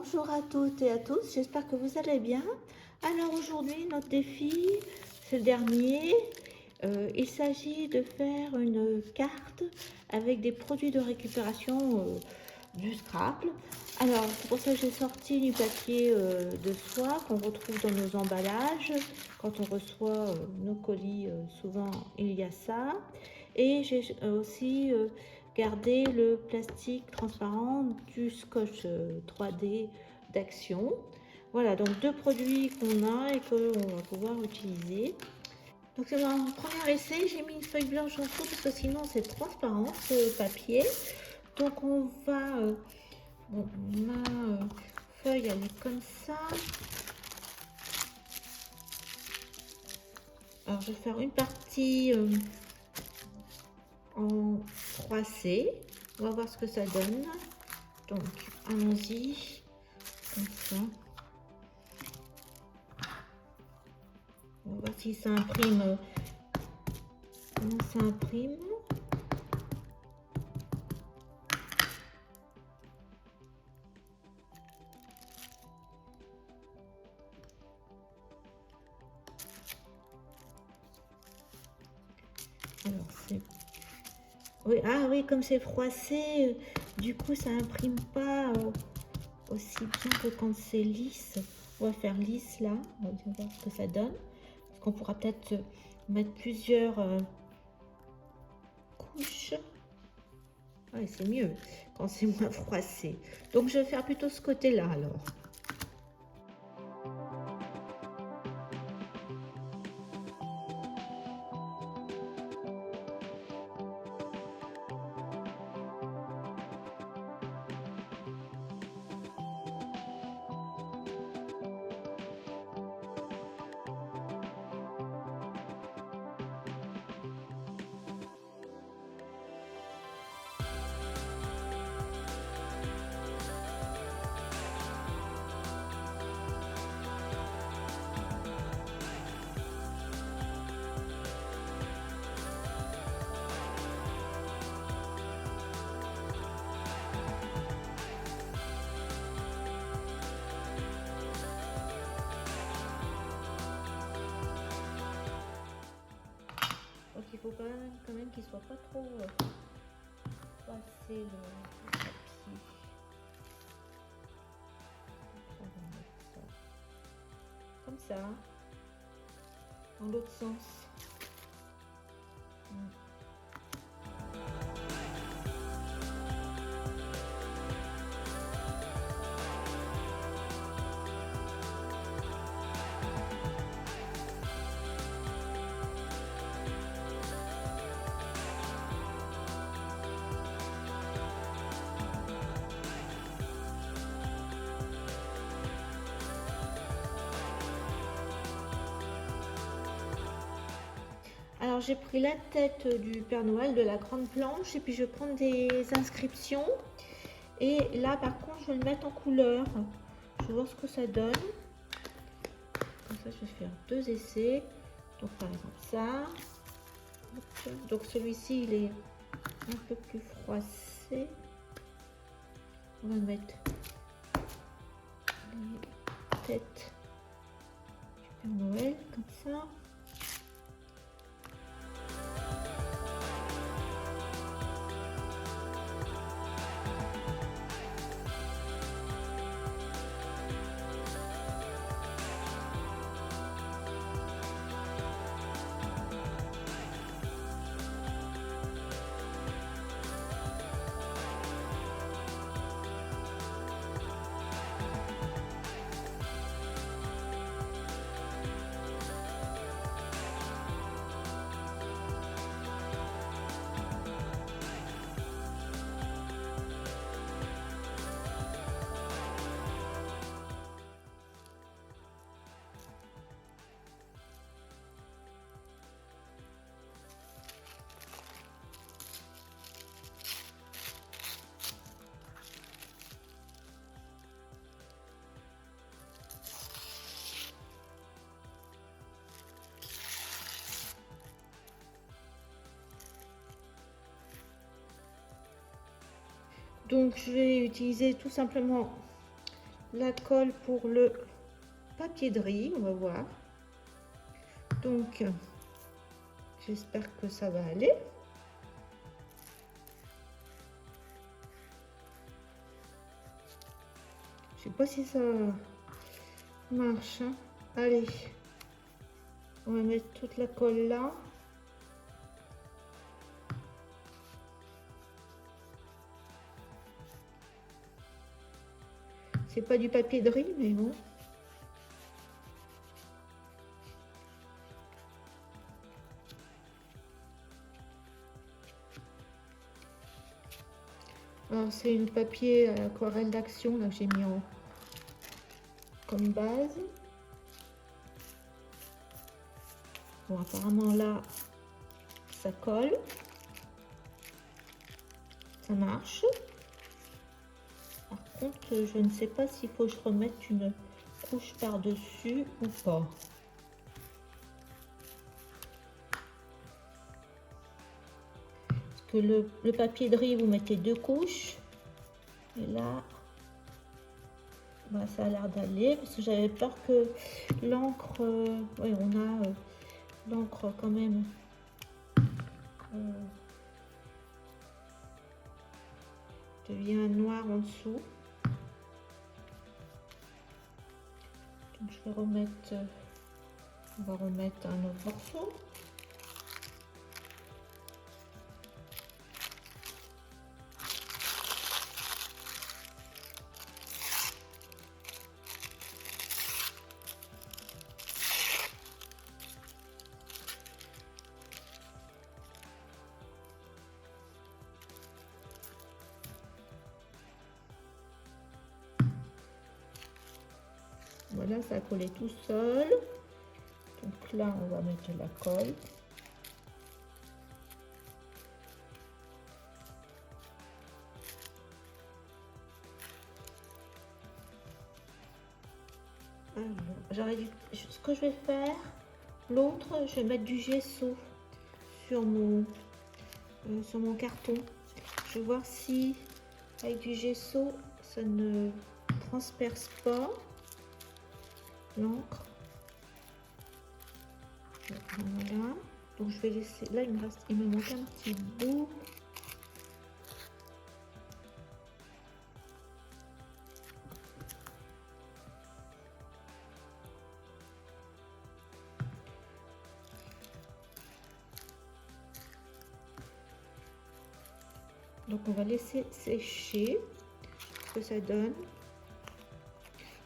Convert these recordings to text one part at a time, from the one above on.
Bonjour à toutes et à tous, j'espère que vous allez bien. Alors aujourd'hui, notre défi, c'est le dernier. Il s'agit de faire une carte avec des produits de récupération du Scrabble. Alors c'est pour ça que j'ai sorti du papier de soie qu'on retrouve dans nos emballages. Quand on reçoit nos colis, souvent il y a ça. Et j'ai aussi gardé le plastique transparent du scotch 3D d'Action. Voilà, donc deux produits qu'on a et qu'on va pouvoir utiliser. Donc c'est mon premier essai, j'ai mis une feuille blanche en dessous parce que sinon c'est transparent ce papier. Donc on va, bon, ma feuille elle est comme ça. Alors je vais faire une partie en 3C. On va voir ce que ça donne. Donc allons-y, comme ça. On va voir si ça imprime. Comment ça imprime. Alors c'est... Oui, ah oui, comme c'est froissé, du coup ça imprime pas aussi bien que quand c'est lisse. On va faire lisse là, on va voir ce que ça donne. Parce qu'on pourra peut-être mettre plusieurs couches. Ouais, c'est mieux quand c'est moins froissé. Donc je vais faire plutôt ce côté-là alors. Donc il faut quand même qu'il soit pas trop froissé le papier. On va mettre ça comme ça, dans l'autre sens. Alors j'ai pris la tête du Père Noël de la grande planche et puis je vais prendre des inscriptions. Et là par contre je vais le mettre en couleur. Je vais voir ce que ça donne. Comme ça je vais faire deux essais. Donc par exemple ça. Donc celui-ci il est un peu plus froissé. On va mettre les têtes du Père Noël comme ça. Donc je vais utiliser tout simplement la colle pour le papier de riz, on va voir. Donc, j'espère que ça va aller. Je sais pas si ça marche, hein. Allez, on va mettre toute la colle là. C'est pas du papier de riz, mais bon. Alors c'est une papier aquarelle d'action là que j'ai mis en comme base. Bon, apparemment là ça colle, ça marche. Par contre, je ne sais pas s'il faut que je remette une couche par-dessus ou pas. Parce que le papier de riz, vous mettez 2 couches. Et là, bah, ça a l'air d'aller. Parce que j'avais peur que l'encre... oui, on a l'encre quand même... devient noir en dessous. Donc je vais remettre, on va remettre un autre morceau. Voilà, ça a collé tout seul. Donc là, on va mettre la colle. Ce que je vais faire, l'autre, je vais mettre du gesso sur mon carton. Je vais voir si avec du gesso, ça ne transperce pas l'encre. Voilà. Donc je vais laisser. Là, il me manque un petit bout. Donc on va laisser sécher ce que ça donne.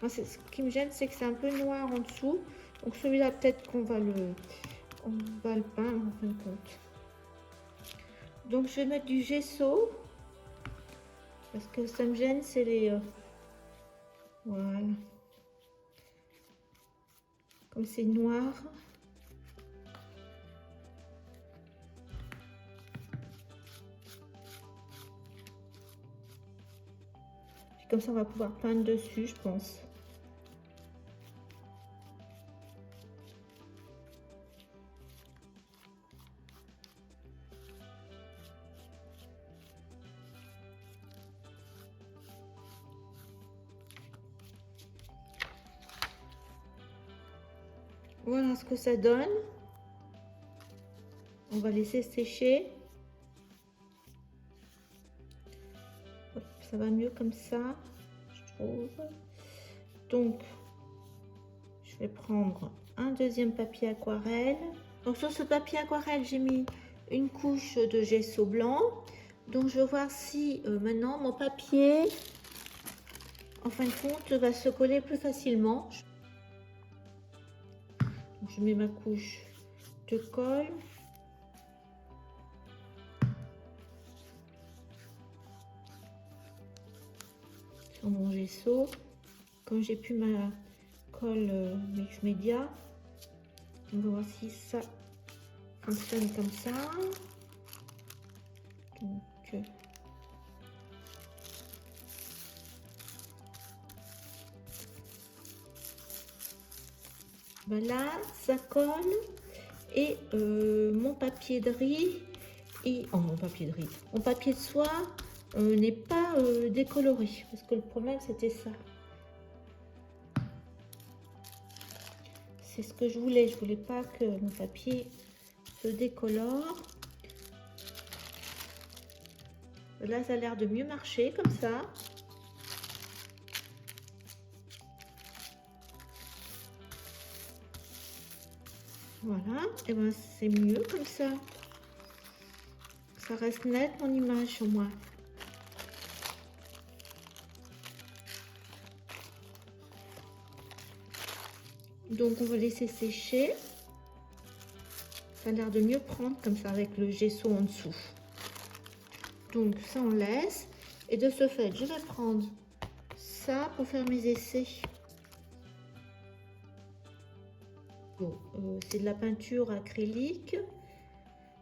Moi, ce qui me gêne, c'est que c'est un peu noir en dessous. Donc celui-là, peut-être qu'on va le peindre en fin de compte. Donc je vais mettre du gesso. Parce que ça me gêne, c'est les... voilà. Comme c'est noir. Puis comme ça, on va pouvoir peindre dessus, je pense. Voilà ce que ça donne. On va laisser sécher. Hop, ça va mieux comme ça, je trouve. Donc, je vais prendre un deuxième papier aquarelle. Donc sur ce papier aquarelle, j'ai mis une couche de gesso blanc. Donc je vais voir si maintenant mon papier, en fin de compte, va se coller plus facilement. Donc, je mets ma couche de colle. Sur mon gesso. Comme j'ai plus ma colle mix média, on va voir si ça fonctionne comme ça. Donc, voilà, ça colle et mon papier de riz et mon papier de soie n'est pas décoloré parce que le problème c'était ça. c'est ce que je voulais. Je voulais pas que mon papier se décolore. Là, ça a l'air de mieux marcher comme ça. Voilà, et ben c'est mieux comme ça. Ça reste net mon image sur moi. Donc on va laisser sécher. Ça a l'air de mieux prendre comme ça avec le gesso en dessous. Donc ça on laisse. Et de ce fait, je vais prendre ça pour faire mes essais. Bon, c'est de la peinture acrylique.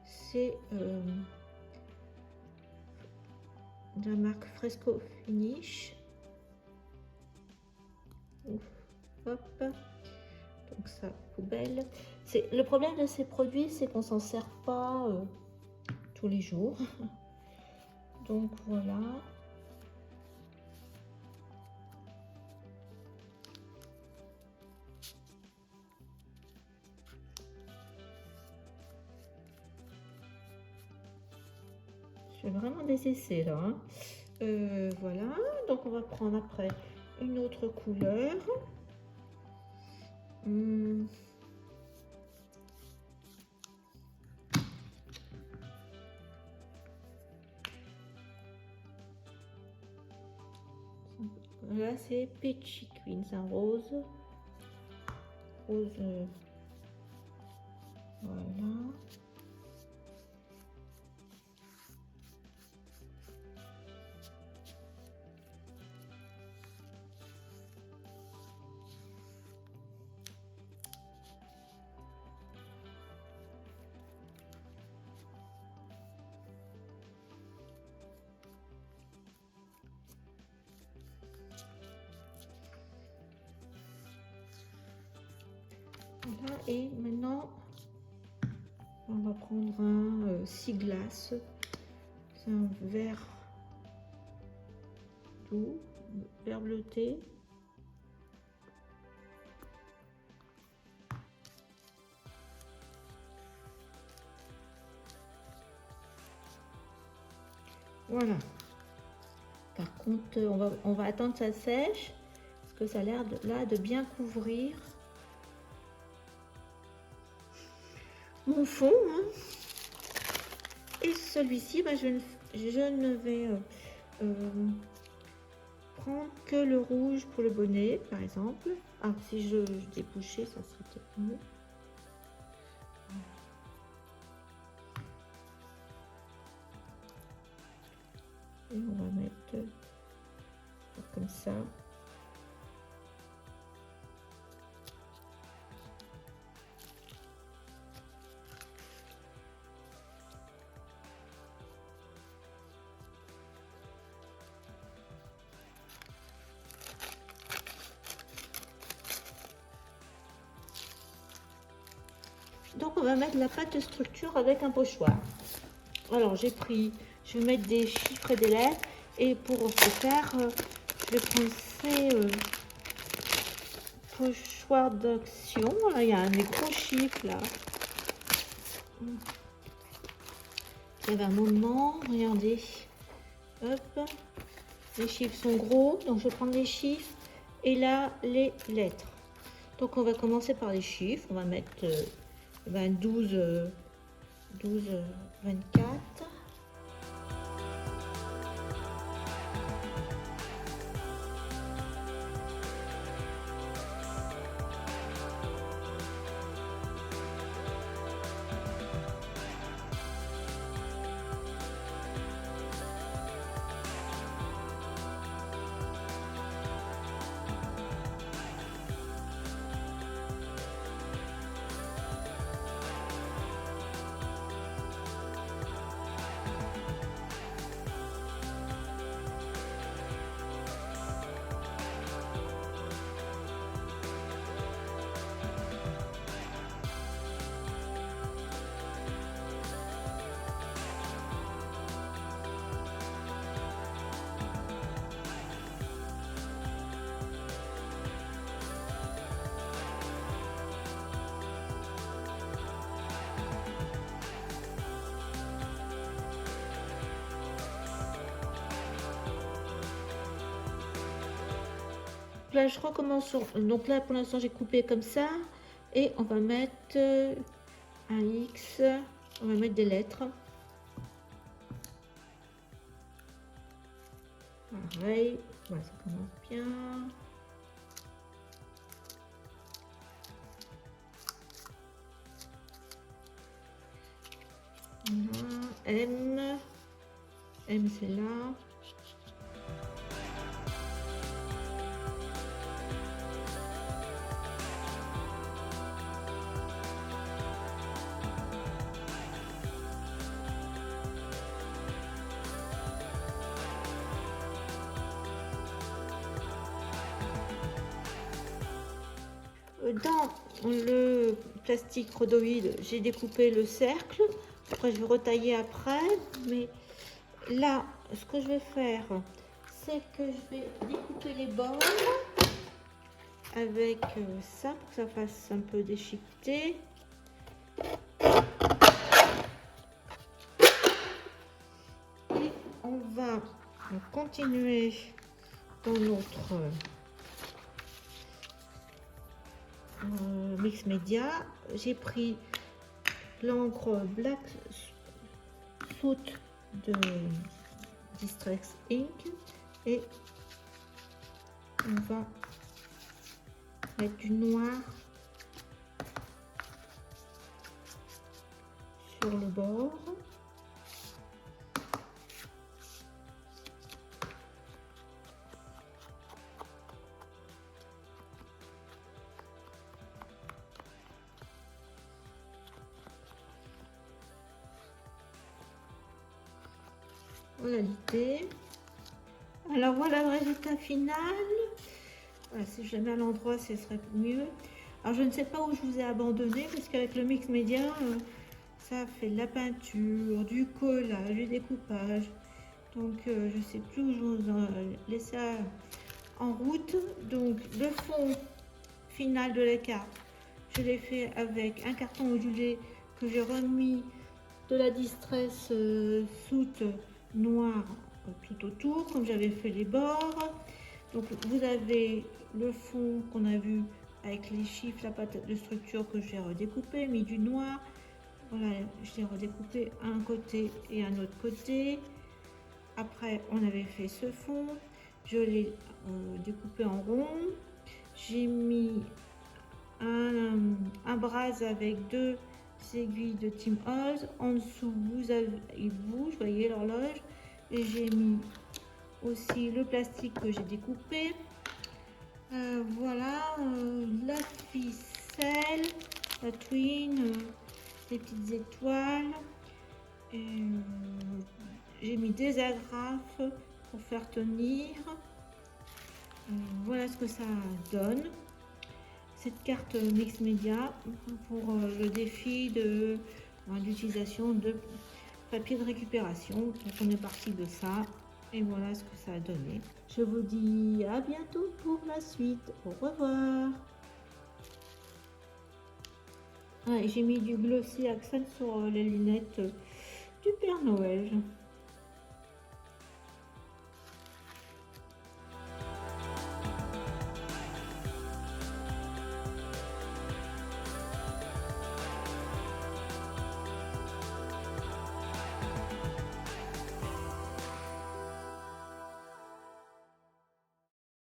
C'est de la marque Fresco Finish. Ouf, hop. Donc ça, poubelle. Le problème de ces produits, c'est qu'on s'en sert pas tous les jours. Donc voilà. Je fais vraiment des essais là. Hein. Voilà. Donc on va prendre après une autre couleur. Là c'est Peachy Queen, c'est un rose. Rose. Voilà. Voilà, et maintenant on va prendre un 6 glaces. C'est un vert doux, vert bleuté. Voilà. Par contre, on va attendre que ça sèche parce que ça a l'air là de bien couvrir mon fond. Hein. Et celui-ci, bah, je ne vais prendre que le rouge pour le bonnet, par exemple. Ah, si je débouchais, ça serait peut-être mieux. Et on va mettre comme ça. Donc on va mettre la pâte de structure avec un pochoir. Alors j'ai pris, je vais mettre des chiffres et des lettres, et pour ce faire, je vais prendre ces pochoirs d'action. Là il y a des gros chiffres là. Il y avait un moment, regardez, hop, les chiffres sont gros, donc je vais prendre les chiffres et là les lettres. Donc on va commencer par les chiffres, on va mettre 12, 24. là, je recommence. Donc là, pour l'instant, j'ai coupé comme ça. Et on va mettre un X. On va mettre des lettres. Pareil. Voilà, ça commence bien. Voilà. M. M, c'est là. Dans le plastique rhodoïde, j'ai découpé le cercle. Après, je vais retailler après. Mais là, ce que je vais faire, c'est que je vais découper les bords avec ça pour que ça fasse un peu déchiqueté. Et on va continuer dans notre mix média. J'ai pris l'encre Black Soot de Distress Ink et on va mettre du noir sur le bord. Voilà l'idée. Alors voilà le résultat final. Voilà, si je le mets à l'endroit, ce serait mieux. Alors je ne sais pas où je vous ai abandonné parce qu'avec le mix média, ça fait de la peinture, du collage, du découpage. Donc je sais plus où je vous ai laissé en route. Donc le fond final de la carte, je l'ai fait avec un carton ondulé que j'ai remis de la Distress Soot noir tout autour, comme j'avais fait les bords. Donc vous avez le fond qu'on a vu avec les chiffres, la pâte de structure que j'ai redécoupé, mis du noir. Voilà, je l'ai redécoupé un côté et un autre côté. Après, on avait fait ce fond, je l'ai découpé en rond. J'ai mis un bras avec deux aiguilles de Tim Holtz. En dessous, vous avez, il bouge, vous voyez l'horloge. Et j'ai mis aussi le plastique que j'ai découpé. Voilà, la ficelle, la twine, les petites étoiles. J'ai mis des agrafes pour faire tenir. Voilà ce que ça donne. Cette carte mix média pour le défi d'utilisation de papier de récupération. Donc on est parti de ça et voilà ce que ça a donné. Je vous dis à bientôt pour la suite. Au revoir. J'ai mis du glossy accent sur les lunettes du Père Noël.